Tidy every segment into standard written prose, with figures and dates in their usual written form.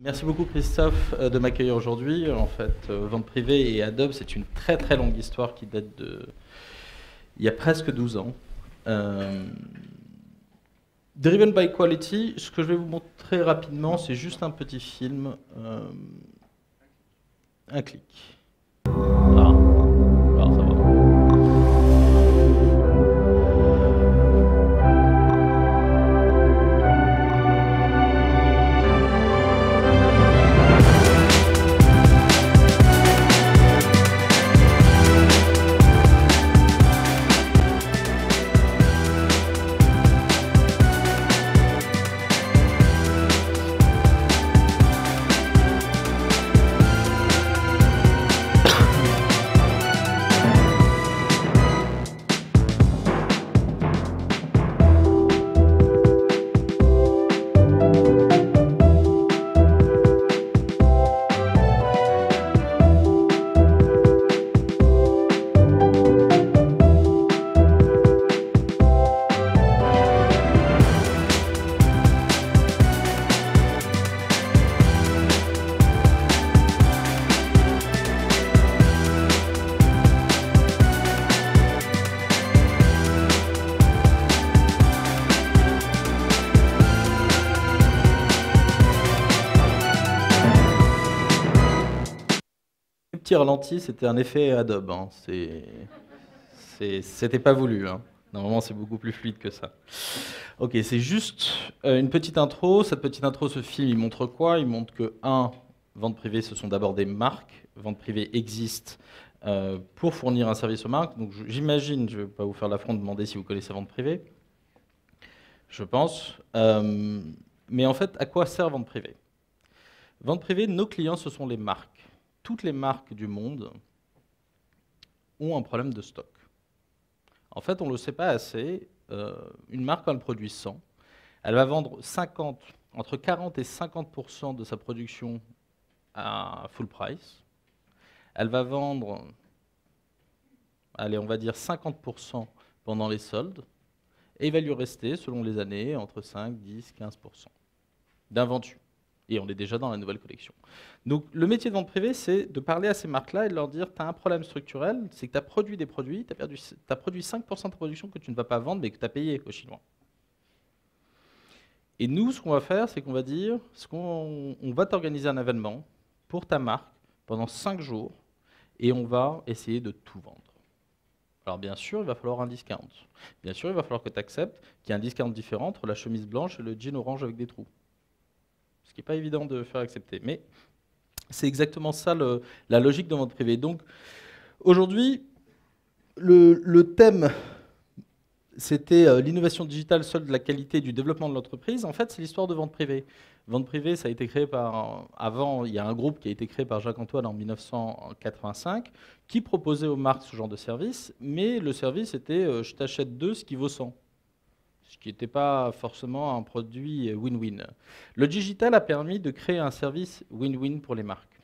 Merci beaucoup Christophe de m'accueillir aujourd'hui. En fait, vente privée et Adobe, c'est une très très longue histoire qui date de il y a presque 12 ans. Euh, Driven by Quality, ce que je vais vous montrer rapidement, c'est juste un petit film. Un clic. Ah, alors ça va. Petit ralenti, c'était un effet Adobe. Hein. C'était pas voulu. Hein. Normalement, c'est beaucoup plus fluide que ça. Ok, c'est juste une petite intro. Cette petite intro, ce film, il montre quoi? Il montre que, vente privée, ce sont d'abord des marques. Vente privée existe pour fournir un service aux marques. Donc, j'imagine, je ne vais pas vous faire l'affront de demander si vous connaissez vente privée. Je pense. Mais en fait, à quoi sert vente privée? Vente privée, nos clients, ce sont les marques. Toutes les marques du monde ont un problème de stock. En fait, on ne le sait pas assez. Une marque, quand elle produit 100, elle va vendre entre 40 et 50% de sa production à full price. Elle va vendre, allez, on va dire 50% pendant les soldes. Et il va lui rester, selon les années, entre 5, 10, 15% d'inventus. Et on est déjà dans la nouvelle collection. Donc le métier de vente privée, c'est de parler à ces marques-là et de leur dire, tu as un problème structurel, c'est que tu as produit des produits, tu as produit 5% de ta production que tu ne vas pas vendre, mais que tu as payé aux Chinois. Et nous, ce qu'on va faire, c'est qu'on va dire, on va t'organiser un événement pour ta marque pendant 5 jours, et on va essayer de tout vendre. Alors bien sûr, il va falloir un discount. Bien sûr, il va falloir que tu acceptes qu'il y a un discount différent entre la chemise blanche et le jean orange avec des trous. Ce qui n'est pas évident de faire accepter. Mais c'est exactement ça la logique de vente privée. Donc aujourd'hui, le thème, c'était l'innovation digitale seule de la qualité du développement de l'entreprise. En fait, c'est l'histoire de vente privée. Vente privée, ça a été créé avant, il y a un groupe qui a été créé par Jacques-Antoine en 1985, qui proposait aux marques ce genre de service, mais le service était je t'achète 2, ce qui vaut 100. Ce qui n'était pas forcément un produit win-win. Le digital a permis de créer un service win-win pour les marques.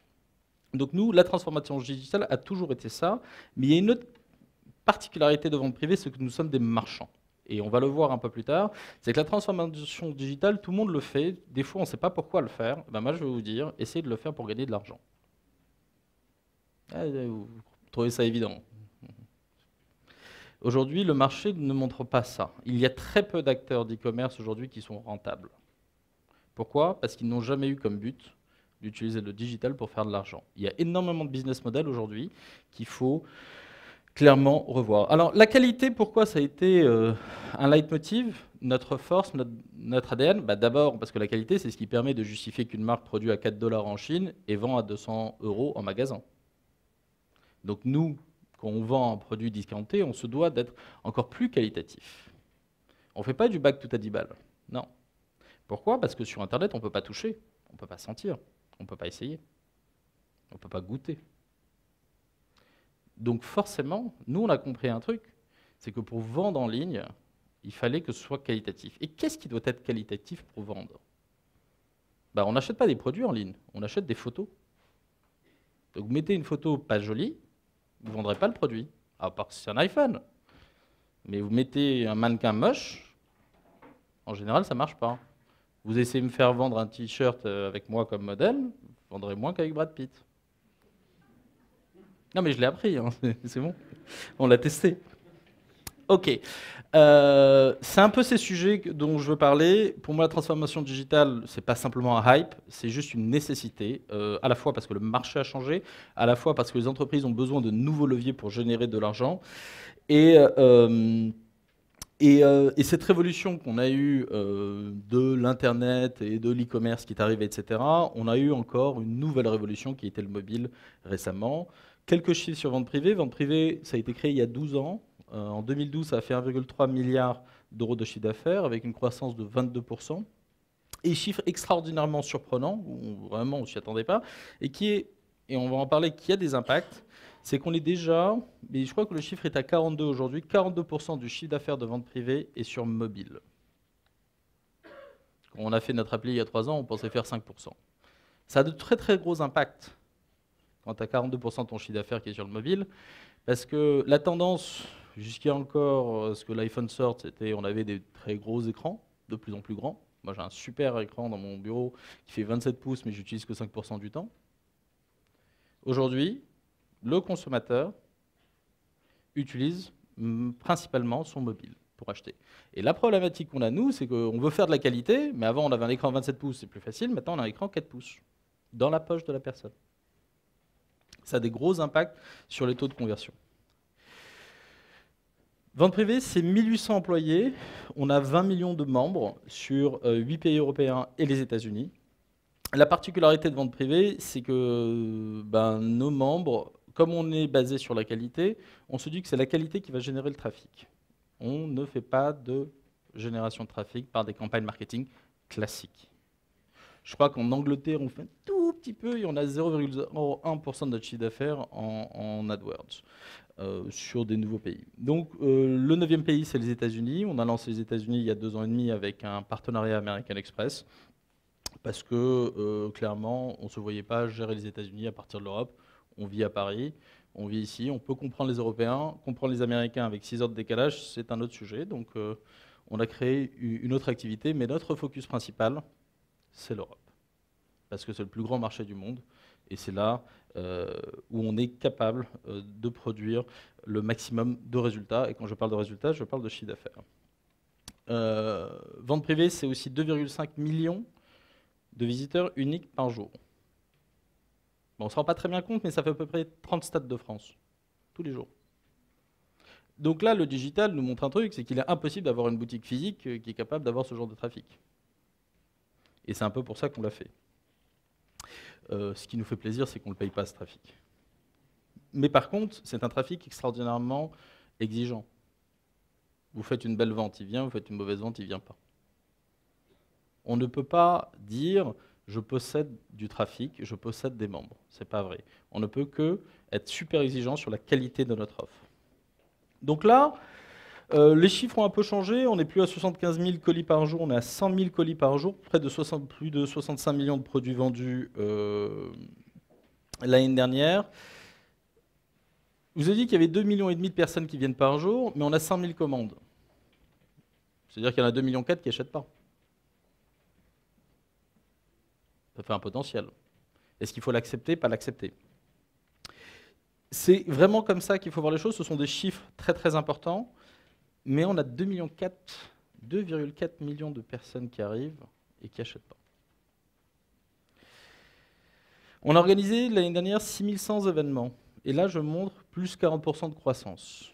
Donc nous, la transformation digitale a toujours été ça, mais il y a une autre particularité de vente privée, c'est que nous sommes des marchands. Et on va le voir un peu plus tard, c'est que la transformation digitale, tout le monde le fait. Des fois, on ne sait pas pourquoi le faire. Ben moi, je vais vous dire, essayez de le faire pour gagner de l'argent. Vous trouvez ça évident? Aujourd'hui, le marché ne montre pas ça. Il y a très peu d'acteurs d'e-commerce aujourd'hui qui sont rentables. Pourquoi? Parce qu'ils n'ont jamais eu comme but d'utiliser le digital pour faire de l'argent. Il y a énormément de business models aujourd'hui qu'il faut clairement revoir. Alors, la qualité, pourquoi ça a été un leitmotiv? Notre force, notre ADN, d'abord parce que la qualité, c'est ce qui permet de justifier qu'une marque produit à 4 $ en Chine et vend à 200 € en magasin. Donc nous, quand on vend un produit discounté, on se doit d'être encore plus qualitatif. On ne fait pas du bac tout à 10 balles. Non. Pourquoi? Parce que sur Internet, on ne peut pas toucher, on ne peut pas sentir, on ne peut pas essayer, on ne peut pas goûter. Donc forcément, nous, on a compris un truc, c'est que pour vendre en ligne, il fallait que ce soit qualitatif. Et qu'est-ce qui doit être qualitatif pour vendre? On n'achète pas des produits en ligne, on achète des photos. Donc vous mettez une photo pas jolie, vous ne vendrez pas le produit, à part si c'est un iPhone. Mais vous mettez un mannequin moche, en général, ça ne marche pas. Vous essayez de me faire vendre un t-shirt avec moi comme modèle, vous vendrez moins qu'avec Brad Pitt. Non mais je l'ai appris, hein, c'est bon. On l'a testé. Ok. C'est un peu ces sujets dont je veux parler. Pour moi, la transformation digitale, c'est pas simplement un hype, c'est juste une nécessité, à la fois parce que le marché a changé, à la fois parce que les entreprises ont besoin de nouveaux leviers pour générer de l'argent. Et, euh, et cette révolution qu'on a eue de l'Internet et de l'e-commerce qui est arrivé, etc., on a eu encore une nouvelle révolution qui était le mobile récemment. Quelques chiffres sur vente privée. Vente privée, ça a été créé il y a 12 ans. En 2012, ça a fait 1,3 milliard d'euros de chiffre d'affaires avec une croissance de 22%. Et chiffre extraordinairement surprenant, où vraiment on ne s'y attendait pas, et on va en parler, qui a des impacts, c'est qu'on est déjà, mais je crois que le chiffre est à 42 aujourd'hui, 42% du chiffre d'affaires de vente privée est sur mobile. Quand on a fait notre appli il y a 3 ans, on pensait faire 5%. Ça a de très très gros impacts quand tu as 42% de ton chiffre d'affaires qui est sur le mobile, parce que la tendance, jusqu'à encore ce que l'iPhone sorte, c'était on avait des très gros écrans, de plus en plus grands. Moi j'ai un super écran dans mon bureau qui fait 27 pouces, mais j'utilise que 5% du temps. Aujourd'hui, le consommateur utilise principalement son mobile pour acheter. Et la problématique qu'on a, nous, c'est qu'on veut faire de la qualité, mais avant on avait un écran 27 pouces, c'est plus facile, maintenant on a un écran 4 pouces, dans la poche de la personne. Ça a des gros impacts sur les taux de conversion. Vente privée, c'est 1800 employés, on a 20 millions de membres sur 8 pays européens et les États-Unis. La particularité de vente privée, c'est que nos membres, comme on est basé sur la qualité, on se dit que c'est la qualité qui va générer le trafic. On ne fait pas de génération de trafic par des campagnes marketing classiques. Je crois qu'en Angleterre, on fait un tout petit peu et on a 0,01% de notre chiffre d'affaires en AdWords sur des nouveaux pays. Donc le 9e pays, c'est les États-Unis. On a lancé les États-Unis il y a 2 ans et demi avec un partenariat American Express parce que clairement, on ne se voyait pas gérer les États-Unis à partir de l'Europe. On vit à Paris, on vit ici, on peut comprendre les Européens, comprendre les Américains avec 6 heures de décalage, c'est un autre sujet. Donc on a créé une autre activité, mais notre focus principal, c'est l'Europe. Parce que c'est le plus grand marché du monde, et c'est là où on est capable de produire le maximum de résultats. Et quand je parle de résultats, je parle de chiffre d'affaires. Vente privée, c'est aussi 2,5 millions de visiteurs uniques par jour. Bon, on ne se rend pas très bien compte, mais ça fait à peu près 30 stades de France, tous les jours. Donc là, le digital nous montre un truc, c'est qu'il est impossible d'avoir une boutique physique qui est capable d'avoir ce genre de trafic. Et c'est un peu pour ça qu'on l'a fait. Ce qui nous fait plaisir, c'est qu'on ne le paye pas, ce trafic. Mais par contre, c'est un trafic extraordinairement exigeant. Vous faites une belle vente, il vient, vous faites une mauvaise vente, il ne vient pas. On ne peut pas dire je possède du trafic, je possède des membres. Ce n'est pas vrai. On ne peut que être super exigeant sur la qualité de notre offre. Donc là, les chiffres ont un peu changé. On n'est plus à 75 000 colis par jour, on est à 100 000 colis par jour, plus de 65 millions de produits vendus l'année dernière. Je vous ai dit qu'il y avait 2,5 millions de personnes qui viennent par jour, mais on a 100 000 commandes. C'est-à-dire qu'il y en a 2,4 millions qui n'achètent pas. Ça fait un potentiel. Est-ce qu'il faut l'accepter, pas l'accepter? C'est vraiment comme ça qu'il faut voir les choses. Ce sont des chiffres très très importants, mais on a 2,4 millions de personnes qui arrivent et qui n'achètent pas. On a organisé l'année dernière 6100 événements. Et là, je montre plus 40% de croissance.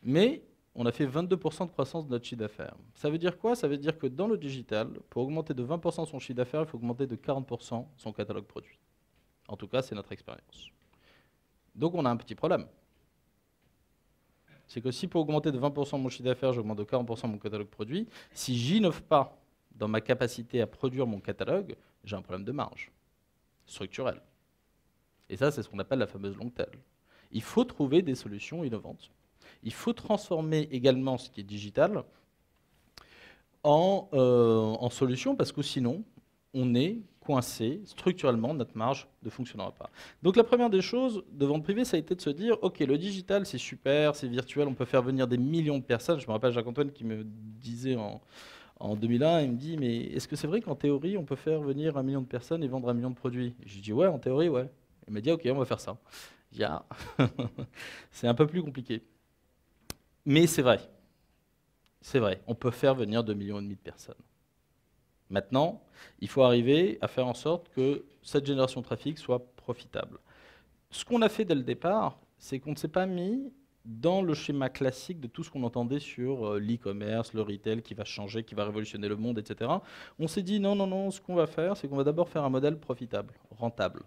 Mais on a fait 22% de croissance de notre chiffre d'affaires. Ça veut dire quoi? Ça veut dire que dans le digital, pour augmenter de 20% son chiffre d'affaires, il faut augmenter de 40% son catalogue produit. En tout cas, c'est notre expérience. Donc on a un petit problème. C'est que si pour augmenter de 20% mon chiffre d'affaires, j'augmente de 40% mon catalogue produit, si j'innove pas dans ma capacité à produire mon catalogue, j'ai un problème de marge structurel. Et ça, c'est ce qu'on appelle la fameuse long tail. Il faut trouver des solutions innovantes. Il faut transformer également ce qui est digital en solution, parce que sinon, on est coincé structurellement, notre marge ne fonctionnera pas. Donc la première des choses de vente privée, ça a été de se dire, ok, le digital c'est super, c'est virtuel, on peut faire venir des millions de personnes. Je me rappelle Jacques-Antoine qui me disait En 2001, il me dit, mais est-ce que c'est vrai qu'en théorie, on peut faire venir 1 million de personnes et vendre 1 million de produits? Je lui dis, ouais, en théorie, ouais. Il m'a dit, ok, on va faire ça. Je dis, ah, c'est un peu plus compliqué. Mais c'est vrai, on peut faire venir 2,5 millions de personnes. Maintenant, il faut arriver à faire en sorte que cette génération de trafic soit profitable. Ce qu'on a fait dès le départ, c'est qu'on ne s'est pas mis dans le schéma classique de tout ce qu'on entendait sur l'e-commerce, le retail qui va changer, qui va révolutionner le monde, etc. On s'est dit non, non, non, ce qu'on va faire, c'est qu'on va d'abord faire un modèle profitable, rentable.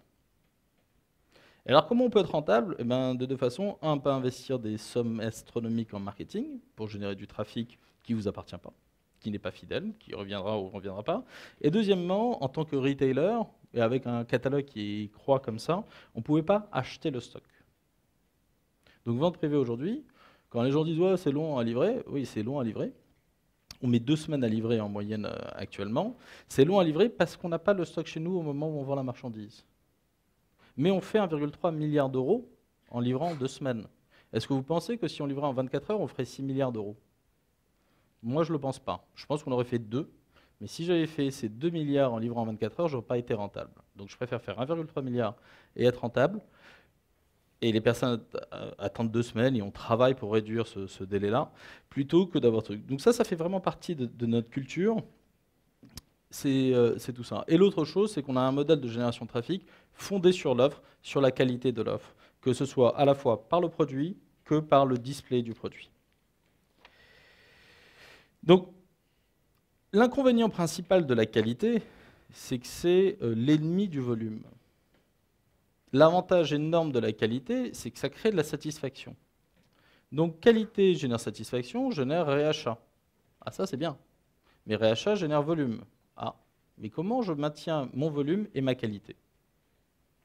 Et alors comment on peut être rentable? Eh ben, de deux façons. Un, pas investir des sommes astronomiques en marketing pour générer du trafic qui ne vous appartient pas, qui n'est pas fidèle, qui reviendra ou ne reviendra pas. Et deuxièmement, en tant que retailer, et avec un catalogue qui croît comme ça, on ne pouvait pas acheter le stock. Donc vente privée aujourd'hui, quand les gens disent ouais, c'est long à livrer, oui c'est long à livrer. On met 2 semaines à livrer en moyenne actuellement. C'est long à livrer parce qu'on n'a pas le stock chez nous au moment où on vend la marchandise. Mais on fait 1,3 milliard d'euros en livrant 2 semaines. Est-ce que vous pensez que si on livrait en 24 heures, on ferait 6 milliards d'euros? Moi, je ne le pense pas. Je pense qu'on aurait fait 2. Mais si j'avais fait ces 2 milliards en livrant en 24 heures, je n'aurais pas été rentable. Donc je préfère faire 1,3 milliard et être rentable. Et les personnes attendent 2 semaines et on travaille pour réduire ce délai-là, plutôt que d'avoir truc. Donc ça fait vraiment partie de notre culture. C'est tout ça. Et l'autre chose, c'est qu'on a un modèle de génération de trafic fondé sur l'offre, sur la qualité de l'offre, que ce soit à la fois par le produit que par le display du produit. Donc, l'inconvénient principal de la qualité, c'est que c'est l'ennemi du volume. L'avantage énorme de la qualité, c'est que ça crée de la satisfaction. Donc, qualité génère satisfaction, génère réachat. Ah, ça, c'est bien. Mais réachat génère volume. Ah, mais comment je maintiens mon volume et ma qualité?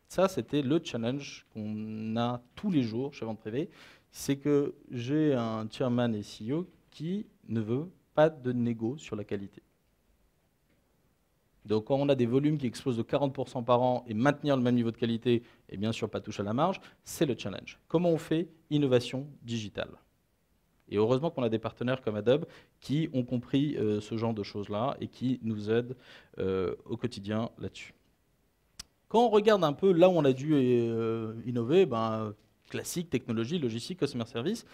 Ça, c'était le challenge qu'on a tous les jours chez Vente Privée. C'est que j'ai un chairman et CEO qui ne veut pas de négo sur la qualité. Donc quand on a des volumes qui explosent de 40% par an et maintenir le même niveau de qualité et bien sûr pas toucher à la marge, c'est le challenge. Comment on fait innovation digitale? Et heureusement qu'on a des partenaires comme Adobe qui ont compris ce genre de choses-là et qui nous aident au quotidien là-dessus. Quand on regarde un peu là où on a dû innover, classique, technologie, logistique, customer service,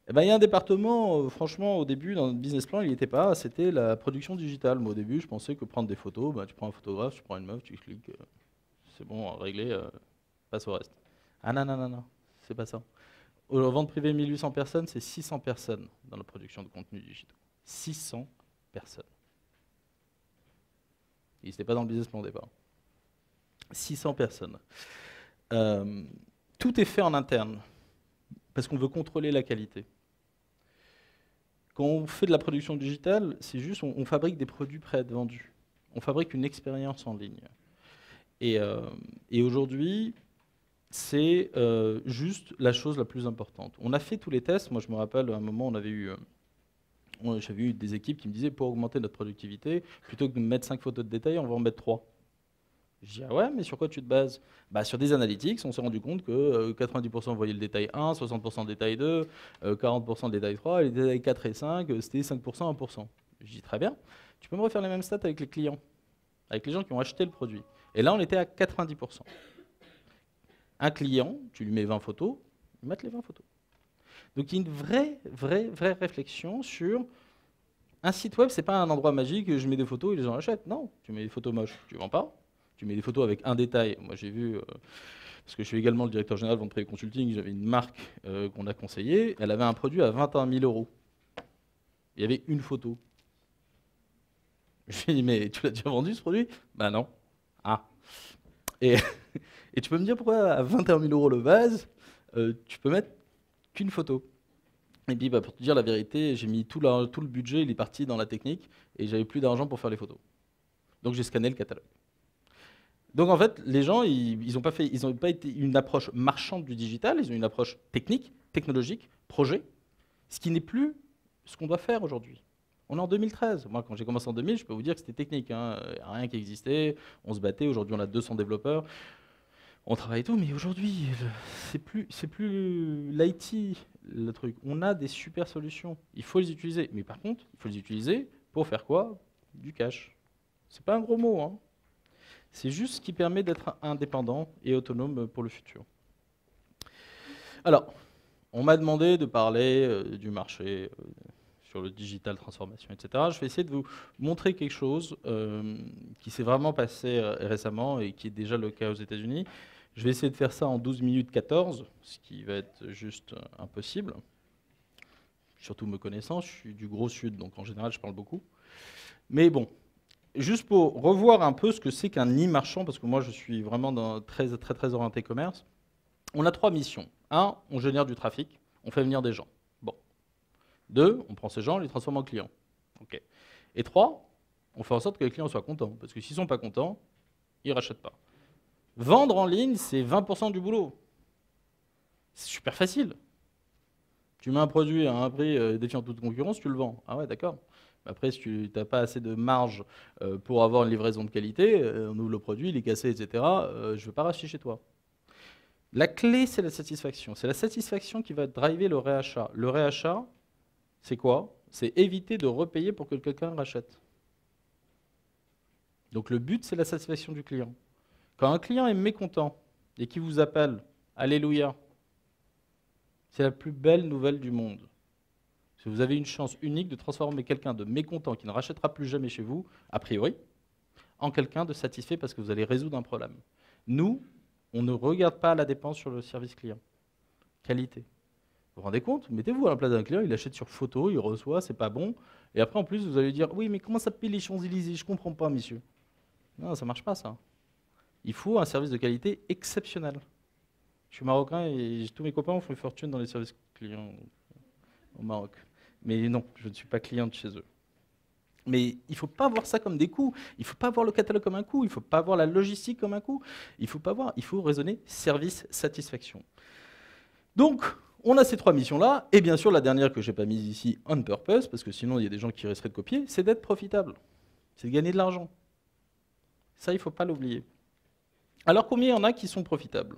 il y a un département, franchement, au début, dans notre business plan, il n'y était pas, c'était la production digitale. Moi, au début, je pensais que prendre des photos, tu prends un photographe, tu prends une meuf, tu cliques, c'est bon, réglé, passe au reste. Ah non, non, non, non, c'est pas ça. Au vente privée 1800 personnes, c'est 600 personnes dans la production de contenu digitaux. 600 personnes. Ils n'étaient pas dans le business plan au départ. 600 personnes. Tout est fait en interne, parce qu'on veut contrôler la qualité. Quand on fait de la production digitale, c'est juste, on fabrique des produits prêts à être vendus. On fabrique une expérience en ligne. Et aujourd'hui, c'est juste la chose la plus importante. On a fait tous les tests. Moi, je me rappelle, à un moment, j'avais eu des équipes qui me disaient, pour augmenter notre productivité, plutôt que de mettre 5 photos de détail, on va en mettre 3. Je dis, ah ouais, mais sur quoi tu te bases? Sur des analytics, on s'est rendu compte que 90% voyaient le détail 1, 60% le détail 2, 40% le détail 3, et les détails 4 et 5, c'était 5%, 1%. Je dis, très bien, tu peux me refaire les mêmes stats avec les clients, avec les gens qui ont acheté le produit. Et là, on était à 90%. Un client, tu lui mets 20 photos, il met les 20 photos. Donc il y a une vraie réflexion sur un site web, c'est pas un endroit magique, je mets des photos et les gens achètent. Non, tu mets des photos moches, tu vends pas. Tu mets des photos avec un détail. Moi, j'ai vu, parce que je suis également le directeur général de Vente Privée Consulting, j'avais une marque qu'on a conseillée. Elle avait un produit à 21 000 euros. Il y avait une photo. Je lui ai dit, mais tu l'as déjà vendu ce produit? Ben non. Ah. Et tu peux me dire pourquoi à 21 000 euros le vase, tu peux mettre qu'une photo? Et puis, pour te dire la vérité, j'ai mis tout le budget, il est parti dans la technique, et j'avais plus d'argent pour faire les photos. Donc, j'ai scanné le catalogue. Donc en fait, les gens, ils n'ont pas été une approche marchande du digital, ils ont une approche technique, technologique, projet, ce qui n'est plus ce qu'on doit faire aujourd'hui. On est en 2013. Moi, quand j'ai commencé en 2000, je peux vous dire que c'était technique. Rien qui existait, on se battait. Aujourd'hui, on a 200 développeurs. On travaille et tout, mais aujourd'hui, c'est plus l'IT, le truc. On a des super solutions. Il faut les utiliser. Mais par contre, il faut les utiliser Pour faire quoi? Du cash. C'est pas un gros mot, hein. C'est juste ce qui permet d'être indépendant et autonome pour le futur. Alors, on m'a demandé de parler du marché sur le digital transformation, etc. Je vais essayer de vous montrer quelque chose qui s'est vraiment passé récemment et qui est déjà le cas aux États-Unis. Je vais essayer de faire ça en 12 minutes 14, ce qui va être juste impossible. Surtout me connaissant, je suis du gros sud, donc en général, je parle beaucoup. Mais bon, juste pour revoir un peu ce que c'est qu'un e-marchand, parce que moi, je suis vraiment très orienté commerce. On a 3 missions. 1, on génère du trafic, on fait venir des gens. Bon. 2, on prend ces gens, on les transforme en clients. OK. Et 3, on fait en sorte que les clients soient contents, parce que s'ils ne sont pas contents, ils ne rachètent pas. Vendre en ligne, c'est 20% du boulot. C'est super facile. Tu mets un produit à un prix défiant toute concurrence, tu le vends. Ah ouais, d'accord. Après, si tu n'as pas assez de marge pour avoir une livraison de qualité, on ouvre le produit, il est cassé, etc., je ne veux pas racheter chez toi. La clé, c'est la satisfaction. C'est la satisfaction qui va driver le réachat. Le réachat, c'est quoi? C'est éviter de repayer pour que quelqu'un rachète. Donc le but, c'est la satisfaction du client. Quand un client est mécontent et qu'il vous appelle, alléluia, c'est la plus belle nouvelle du monde. Si vous avez une chance unique de transformer quelqu'un de mécontent qui ne rachètera plus jamais chez vous, a priori, en quelqu'un de satisfait parce que vous allez résoudre un problème. Nous, on ne regarde pas la dépense sur le service client. Qualité. Vous vous rendez compte? Mettez-vous à la place d'un client, il achète sur photo, il reçoit, c'est pas bon. Et après, en plus, vous allez dire, oui, mais comment ça paye les Champs-Élysées? Je comprends pas, monsieur. Non, ça marche pas, ça. Il faut un service de qualité exceptionnel. Je suis marocain et tous mes copains ont fait fortune dans les services clients au Maroc. Mais non, je ne suis pas client de chez eux. Mais il ne faut pas voir ça comme des coûts. Il ne faut pas voir le catalogue comme un coût. Il ne faut pas voir la logistique comme un coût. Il faut raisonner service, satisfaction. Donc, on a ces 3 missions-là. Et bien sûr, la dernière que je n'ai pas mise ici on purpose, parce que sinon il y a des gens qui resteraient de copier, c'est d'être profitable. C'est de gagner de l'argent. Ça, il ne faut pas l'oublier. Alors, combien il y en a qui sont profitables?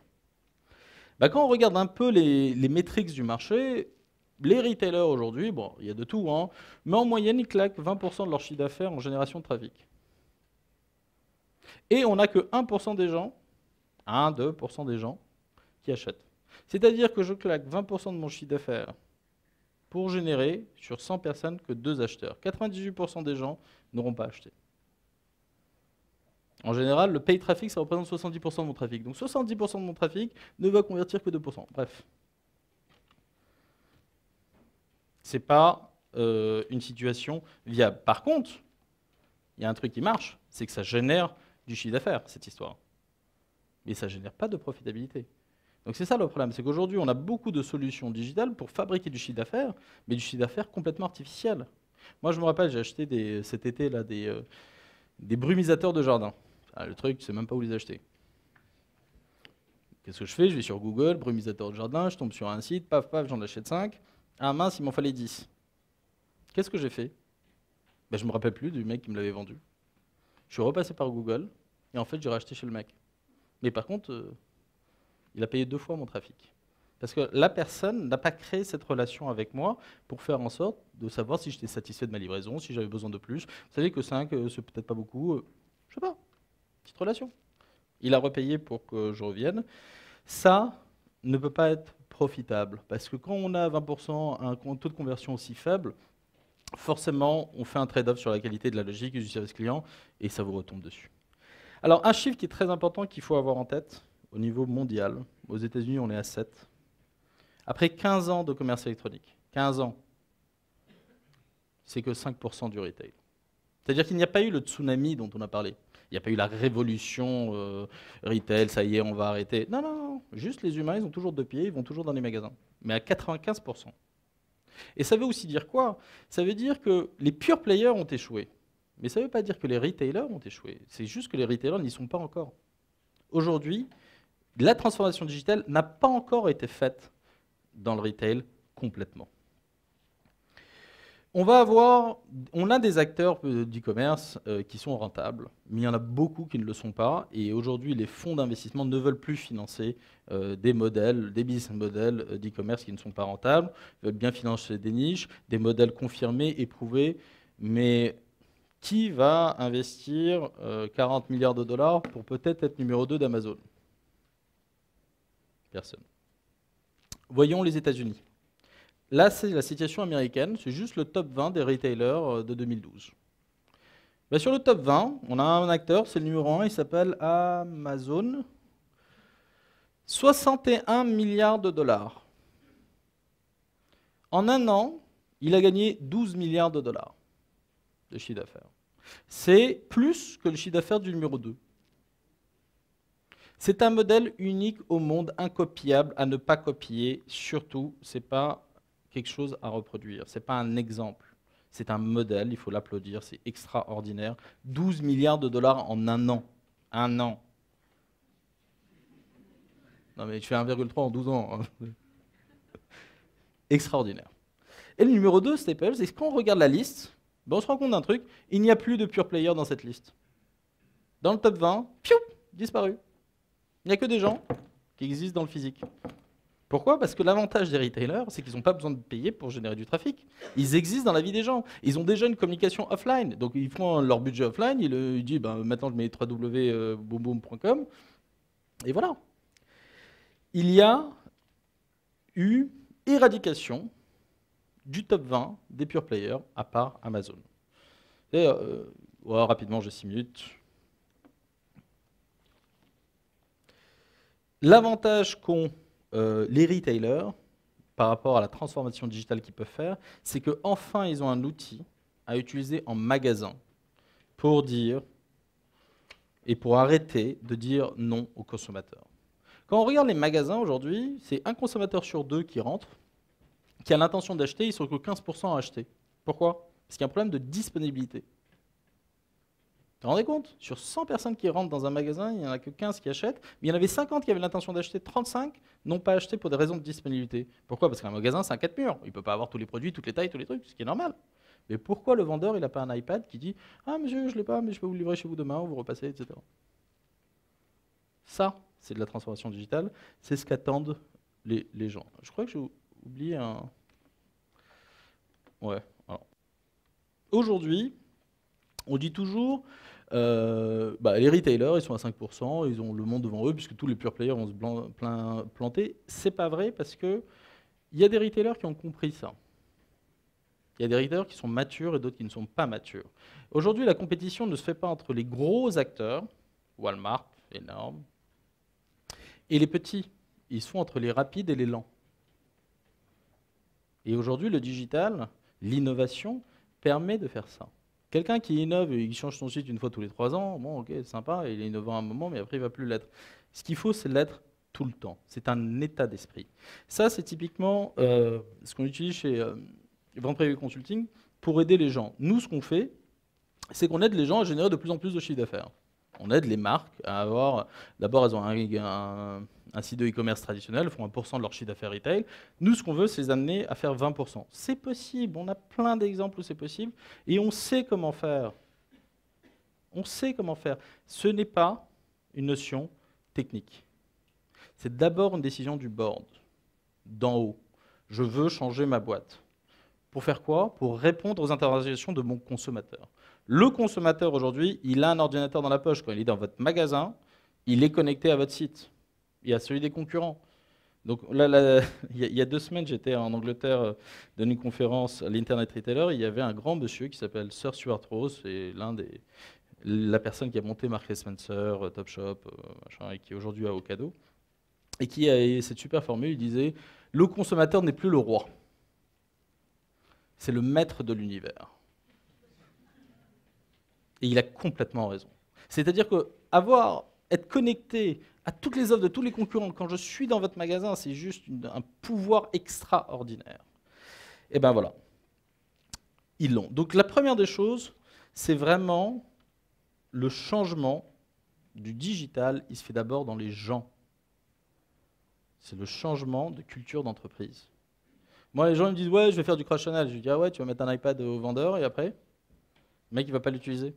Quand on regarde un peu les métriques du marché, les retailers aujourd'hui, bon, il y a de tout, hein, mais en moyenne, ils claquent 20% de leur chiffre d'affaires en génération de trafic. Et on n'a que 1% des gens, 1-2% des gens, qui achètent. C'est-à-dire que je claque 20% de mon chiffre d'affaires pour générer sur 100 personnes que 2 acheteurs. 98% des gens n'auront pas acheté. En général, le pay traffic, ça représente 70% de mon trafic. Donc 70% de mon trafic ne va convertir que 2%. Bref. Ce n'est pas une situation viable. Par contre, il y a un truc qui marche, c'est que ça génère du chiffre d'affaires, cette histoire. Mais ça ne génère pas de profitabilité. Donc c'est ça le problème, c'est qu'aujourd'hui, on a beaucoup de solutions digitales pour fabriquer du chiffre d'affaires, mais du chiffre d'affaires complètement artificiel. Moi, je me rappelle, j'ai acheté cet été là, des brumisateurs de jardin. Ah, le truc, je ne sais même pas où les acheter. Qu'est-ce que je fais? Je vais sur Google, brumisateur de jardin, je tombe sur un site, paf, paf, j'en achète 5. Ah mince, il m'en fallait 10. Qu'est-ce que j'ai fait? Je ne me rappelle plus du mec qui me l'avait vendu. Je suis repassé par Google, et en fait, j'ai racheté chez le mec. Mais par contre, il a payé 2 fois mon trafic. Parce que la personne n'a pas créé cette relation avec moi pour faire en sorte de savoir si j'étais satisfait de ma livraison, si j'avais besoin de plus. Vous savez que 5, c'est peut-être pas beaucoup. Je sais pas, petite relation. Il a repayé pour que je revienne. Ça ne peut pas être profitable. Parce que quand on a 20%, un taux de conversion aussi faible, forcément, on fait un trade-off sur la qualité de la logique et du service client, et ça vous retombe dessus. Alors, un chiffre qui est très important qu'il faut avoir en tête, au niveau mondial, aux États-Unis, on est à 7. Après 15 ans de commerce électronique, 15 ans, c'est que 5% du retail. C'est-à-dire qu'il n'y a pas eu le tsunami dont on a parlé. Il n'y a pas eu la révolution retail, ça y est, on va arrêter. Non, non, non. Juste les humains, ils ont toujours 2 pieds, ils vont toujours dans les magasins. Mais à 95%. Et ça veut aussi dire quoi? Ça veut dire que les pure players ont échoué. Mais ça ne veut pas dire que les retailers ont échoué. C'est juste que les retailers n'y sont pas encore. Aujourd'hui, la transformation digitale n'a pas encore été faite dans le retail complètement. On a des acteurs d'e-commerce qui sont rentables, mais il y en a beaucoup qui ne le sont pas. Et aujourd'hui, les fonds d'investissement ne veulent plus financer des business models d'e-commerce qui ne sont pas rentables. Ils veulent bien financer des niches, des modèles confirmés, éprouvés, mais Qui va investir 40 milliards de dollars pour peut-être être numéro 2 d'Amazon? Personne. Voyons les États-Unis. Là, c'est la situation américaine, c'est juste le top 20 des retailers de 2012. Ben, sur le top 20, on a un acteur, c'est le numéro 1, il s'appelle Amazon. 61 milliards de dollars. En un an, il a gagné 12 milliards de dollars de chiffre d'affaires. C'est plus que le chiffre d'affaires du numéro 2. C'est un modèle unique au monde, incopiable, à ne pas copier. Surtout, ce n'est pas quelque chose à reproduire. Ce n'est pas un exemple. C'est un modèle, il faut l'applaudir, c'est extraordinaire. 12 milliards de dollars en un an. Un an. Non mais je fais 1,3 en 12 ans. Extraordinaire. Et le numéro 2, Staples, c'est que quand on regarde la liste, ben on se rend compte d'un truc, il n'y a plus de pure player dans cette liste. Dans le top 20, piou, disparu. Il n'y a que des gens qui existent dans le physique. Pourquoi? Parce que l'avantage des retailers, c'est qu'ils n'ont pas besoin de payer pour générer du trafic. Ils existent dans la vie des gens. Ils ont déjà une communication offline. Donc ils font leur budget offline, ils disent ben, maintenant je mets www.boomboom.com. Et voilà. Il y a eu éradication du top 20 des pure players à part Amazon. Et, rapidement, j'ai 6 minutes. L'avantage qu'ont les retailers par rapport à la transformation digitale qu'ils peuvent faire, c'est qu'enfin, ils ont un outil à utiliser en magasin pour dire et pour arrêter de dire non aux consommateurs. Quand on regarde les magasins aujourd'hui, c'est un consommateur sur deux qui rentre, qui a l'intention d'acheter, ils sont que 15% à acheter. Pourquoi? Parce qu'il y a un problème de disponibilité. Vous vous rendez compte? Sur 100 personnes qui rentrent dans un magasin, il n'y en a que 15 qui achètent, mais il y en avait 50 qui avaient l'intention d'acheter, 35 n'ont pas acheté pour des raisons de disponibilité. Pourquoi? Parce qu'un magasin, c'est un 4 murs. Il ne peut pas avoir tous les produits, toutes les tailles, tous les trucs, ce qui est normal. Mais pourquoi le vendeur, il n'a pas un iPad qui dit « Ah monsieur, je ne l'ai pas, mais je peux vous le livrer chez vous demain, vous repassez, etc. » Ça, c'est de la transformation digitale, c'est ce qu'attendent les gens. Je crois que j'ai oublié un... Ouais, alors. Aujourd'hui, on dit toujours, les retailers, ils sont à 5%, ils ont le monde devant eux, puisque tous les pure players vont se planter. C'est pas vrai, parce qu'il y a des retailers qui ont compris ça. Il y a des retailers qui sont matures et d'autres qui ne sont pas matures. Aujourd'hui, la compétition ne se fait pas entre les gros acteurs, Walmart, énorme, et les petits. Ils se font entre les rapides et les lents. Et aujourd'hui, le digital, l'innovation, permet de faire ça. Quelqu'un qui innove et qui change son site une fois tous les 3 ans, bon, ok, c'est sympa, il est innovant à un moment, mais après, il ne va plus l'être. Ce qu'il faut, c'est l'être tout le temps. C'est un état d'esprit. Ça, c'est typiquement ce qu'on utilise chez Vente Privée Consulting pour aider les gens. Nous, ce qu'on fait, c'est qu'on aide les gens à générer de plus en plus de chiffre d'affaires. On aide les marques à avoir... D'abord, elles ont un site de e-commerce traditionnel, font 1% de leur chiffre d'affaires retail. Nous, ce qu'on veut, c'est les amener à faire 20%. C'est possible, on a plein d'exemples où c'est possible, et on sait comment faire. On sait comment faire. Ce n'est pas une notion technique. C'est d'abord une décision du board, d'en haut. Je veux changer ma boîte. Pour faire quoi? Pour répondre aux interrogations de mon consommateur. Le consommateur, aujourd'hui, il a un ordinateur dans la poche. Quand il est dans votre magasin, il est connecté à votre site. Il y a celui des concurrents. Donc là, il y a 2 semaines, j'étais en Angleterre dans une conférence à l'Internet Retailer. Il y avait un grand monsieur qui s'appelle Sir Stuart Rose. C'est la personne qui a monté Marks & Spencer, Topshop, machin, et qui est aujourd'hui à Ocado. Et qui a cette super formule, il disait « Le consommateur n'est plus le roi. C'est le maître de l'univers. » Et il a complètement raison. C'est-à-dire que être connecté à toutes les offres de tous les concurrents, quand je suis dans votre magasin, c'est juste un pouvoir extraordinaire. Et ben voilà, ils l'ont. Donc la première des choses, c'est vraiment le changement du digital, il se fait d'abord dans les gens. C'est le changement de culture d'entreprise. Moi, les gens me disent « Ouais, je vais faire du cross-channel ». Je lui dis « Ah ouais, tu vas mettre un iPad au vendeur et après, le mec, il ne va pas l'utiliser ».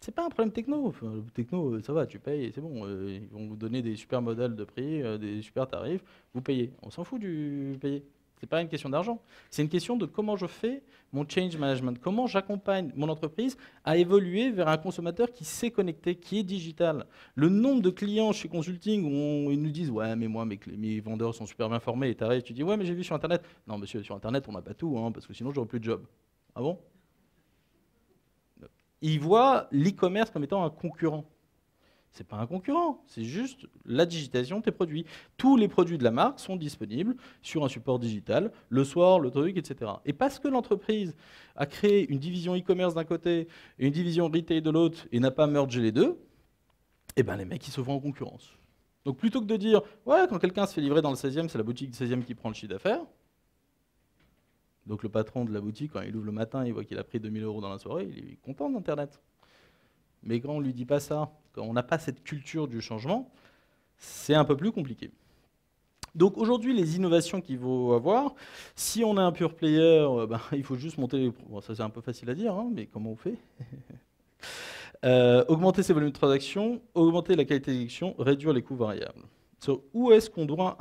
C'est pas un problème techno. Enfin, le techno, ça va, tu payes, c'est bon. Ils vont vous donner des super modèles de prix, des super tarifs, vous payez. On s'en fout du payer. C'est pas une question d'argent. C'est une question de comment je fais mon change management, comment j'accompagne mon entreprise à évoluer vers un consommateur qui sait connecter, qui est digital. Le nombre de clients chez Consulting où ils nous disent ouais mais moi mes vendeurs sont super bien formés et t'arrives, tu dis ouais mais j'ai vu sur internet. Non monsieur, sur internet on n'a pas tout hein, parce que sinon j'aurais plus de job. Ah bon? Ils voient l'e-commerce comme étant un concurrent. C'est pas un concurrent, c'est juste la digitalisation de tes produits. Tous les produits de la marque sont disponibles sur un support digital, le soir, le truc, etc. Et parce que l'entreprise a créé une division e-commerce d'un côté et une division retail de l'autre et n'a pas mergé les deux, eh ben les mecs ils se font en concurrence. Donc plutôt que de dire ouais quand quelqu'un se fait livrer dans le 16e, c'est la boutique du 16e qui prend le chiffre d'affaires. Donc le patron de la boutique, quand il ouvre le matin, il voit qu'il a pris 2000 € dans la soirée, il est content d'Internet. Mais quand on ne lui dit pas ça, quand on n'a pas cette culture du changement, c'est un peu plus compliqué. Donc aujourd'hui, les innovations qu'il faut avoir, si on est un pure player, il faut juste monter les... Bon, ça c'est un peu facile à dire, hein, mais comment on fait? Augmenter ses volumes de transactions, augmenter la qualité d'exécution, réduire les coûts variables. So, où est-ce qu'on doit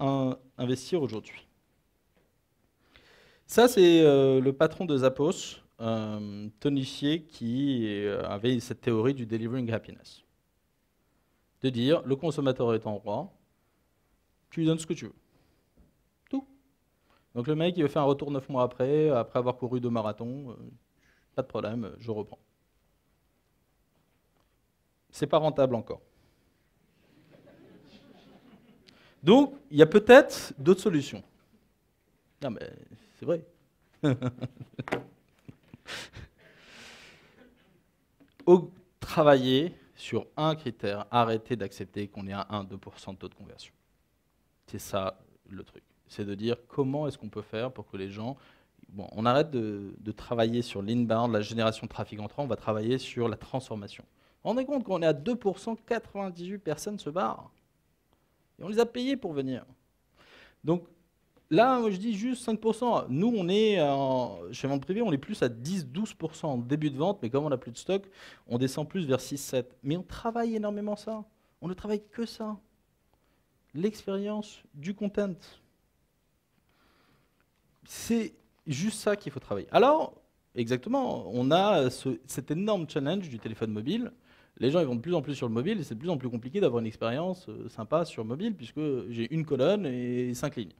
investir aujourd'hui? Ça, c'est le patron de Zappos, Tony Hsieh, qui avait cette théorie du delivering happiness. De dire, le consommateur est en roi, tu lui donnes ce que tu veux. Tout. Donc le mec, il veut faire un retour 9 mois après avoir couru 2 marathons, pas de problème, je reprends. C'est pas rentable encore. Donc, il y a peut-être d'autres solutions. Non mais, c'est vrai. Travailler sur un critère, arrêter d'accepter qu'on ait un 1-2% de taux de conversion. C'est ça le truc. C'est de dire comment est-ce qu'on peut faire pour que les gens... Bon, on arrête de travailler sur l'inbound, la génération de trafic entrant, on va travailler sur la transformation. Vous vous rendez compte qu'on est à 2%, 98 personnes se barrent. Et on les a payés pour venir. Donc là, moi, je dis juste 5%. Nous, on est, chez Vente Privée, on est plus à 10-12% en début de vente, mais comme on n'a plus de stock, on descend plus vers 6-7%. Mais on travaille énormément ça. On ne travaille que ça. L'expérience du content. C'est juste ça qu'il faut travailler. Alors, exactement, on a cet énorme challenge du téléphone mobile. Les gens ils vont de plus en plus sur le mobile et c'est de plus en plus compliqué d'avoir une expérience sympa sur mobile puisque j'ai une colonne et 5 lignes.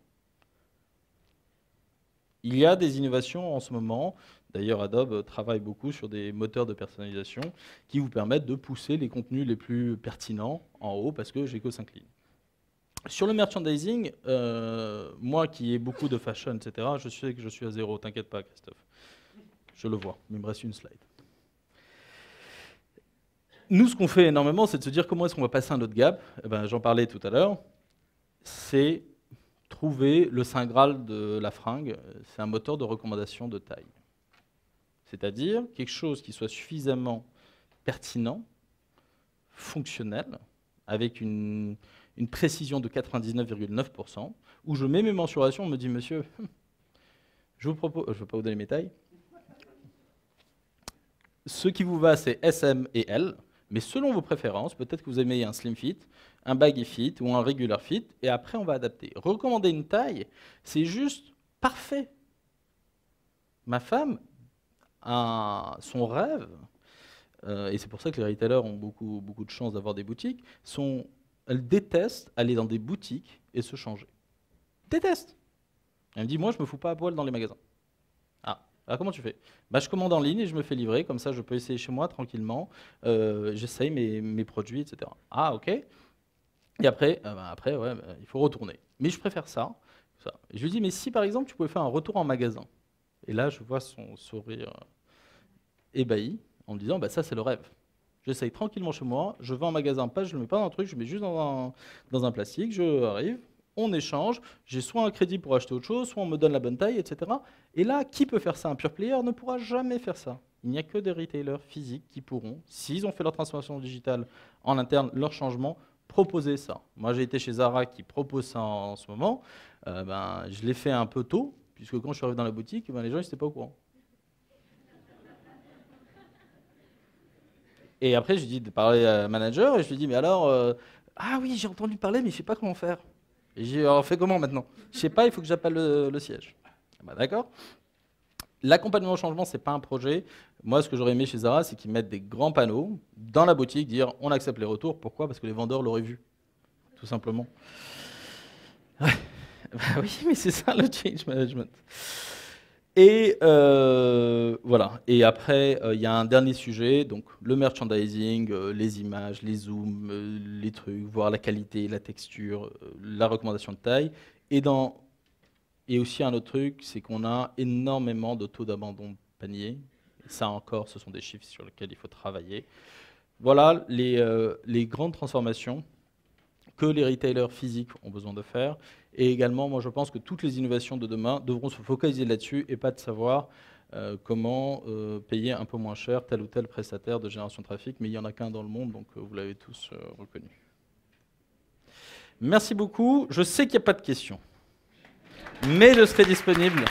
Il y a des innovations en ce moment. D'ailleurs, Adobe travaille beaucoup sur des moteurs de personnalisation qui vous permettent de pousser les contenus les plus pertinents en haut parce que j'ai que 5 lignes. Sur le merchandising, moi qui ai beaucoup de fashion, etc., je sais que je suis à zéro, t'inquiète pas Christophe. Je le vois, mais il me reste une slide. Nous, ce qu'on fait énormément, c'est de se dire comment est-ce qu'on va passer un autre gap. J'en parlais tout à l'heure. C'est trouver le saint graal de la fringue. C'est un moteur de recommandation de taille. C'est-à-dire quelque chose qui soit suffisamment pertinent, fonctionnel, avec une précision de 99,9%, où je mets mes mensurations, on me dit, monsieur, je vous propose, je ne veux pas vous donner mes tailles, ce qui vous va, c'est SM et L, mais selon vos préférences, peut-être que vous aimez un slim fit, un baggy fit ou un regular fit, et après on va adapter. Recommander une taille, c'est juste parfait. Ma femme a son rêve, et c'est pour ça que les retailers ont beaucoup de chance d'avoir des boutiques, elle déteste aller dans des boutiques et se changer. Déteste. Elle me dit, moi je me fous pas à poil dans les magasins. Alors comment tu fais? Je commande en ligne et je me fais livrer, comme ça je peux essayer chez moi tranquillement, j'essaye mes produits, etc. Ah ok. Et après, il faut retourner. Mais je préfère ça. Et je lui dis, mais si par exemple tu pouvais faire un retour en magasin, et là je vois son sourire ébahi, en me disant, ça c'est le rêve. J'essaye tranquillement chez moi, je vais en magasin, je ne le mets pas dans un truc, je le mets juste dans un plastique, je arrive, on échange, j'ai soit un crédit pour acheter autre chose, soit on me donne la bonne taille, etc. Et là, qui peut faire ça? Un pure player ne pourra jamais faire ça. Il n'y a que des retailers physiques qui pourront, s'ils ont fait leur transformation digitale en interne, leur changement, proposer ça. Moi, j'ai été chez Zara qui propose ça en ce moment. Je l'ai fait un peu tôt, puisque quand je suis arrivé dans la boutique, les gens n'étaient pas au courant. Et après, je lui dis de parler à un manager, et je lui dis, mais alors, ah oui, j'ai entendu parler, mais je ne sais pas comment faire. Et j'ai dit, alors, on fait comment maintenant? Je ne sais pas, il faut que j'appelle le siège. Bah, d'accord. L'accompagnement au changement, ce n'est pas un projet. Moi, ce que j'aurais aimé chez Zara, c'est qu'ils mettent des grands panneaux dans la boutique, dire on accepte les retours. Pourquoi? Parce que les vendeurs l'auraient vu, tout simplement. Ouais. Bah oui, mais c'est ça le change management. Et voilà. Et après, il y a un dernier sujet, donc le merchandising, les images, les zooms, les trucs, voir la qualité, la texture, la recommandation de taille. Et aussi un autre truc, c'est qu'on a énormément de taux d'abandon de panier. Et ça encore, ce sont des chiffres sur lesquels il faut travailler. Voilà les grandes transformations que les retailers physiques ont besoin de faire. Et également, moi je pense que toutes les innovations de demain devront se focaliser là-dessus et pas de savoir comment payer un peu moins cher tel ou tel prestataire de génération de trafic. Mais il n'y en a qu'un dans le monde, donc vous l'avez tous reconnu. Merci beaucoup. Je sais qu'il n'y a pas de questions, mais je serai disponible.